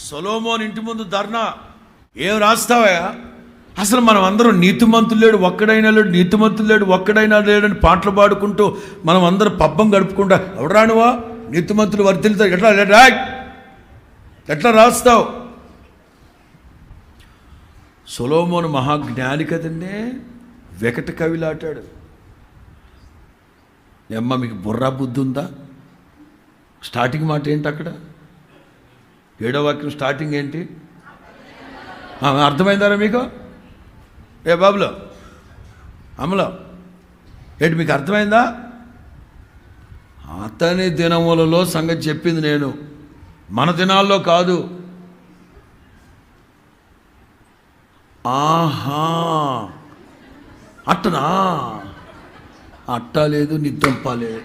సొలొమోను ఇంటి ముందు ధర్నా. ఏం రాస్తావా? అసలు మనం అందరం నీతిమంతులు లేడు ఒక్కడైనా లేడు, నీతిమంతులు లేడు ఒక్కడైనా లేడని పాటలు పాడుకుంటూ మనం అందరం పబ్బం గడుపుకుంటా ఎవరానువా నీతిమంతులు వర్తిల్తారు ఎట్లా రాస్తావు? సొలొమోను మహాజ్ఞాని కదండి, వెకట కవిలాటాడు. అమ్మ మీకు బుర్రా బుద్ధి ఉందా? స్టార్టింగ్ మాట ఏంటి అక్కడ? 7వ వాక్యం స్టార్టింగ్ ఏంటి? అర్థమైందారా మీకు? ఏ బాబులో అమ్మలో ఏంటి మీకు అర్థమైందా? అతని దినములలో సంగతి చెప్పింది నేను, మన దినాల్లో కాదు. ఆహా అట్టనా? అట్టా లేదు నిద్దంపలేదు.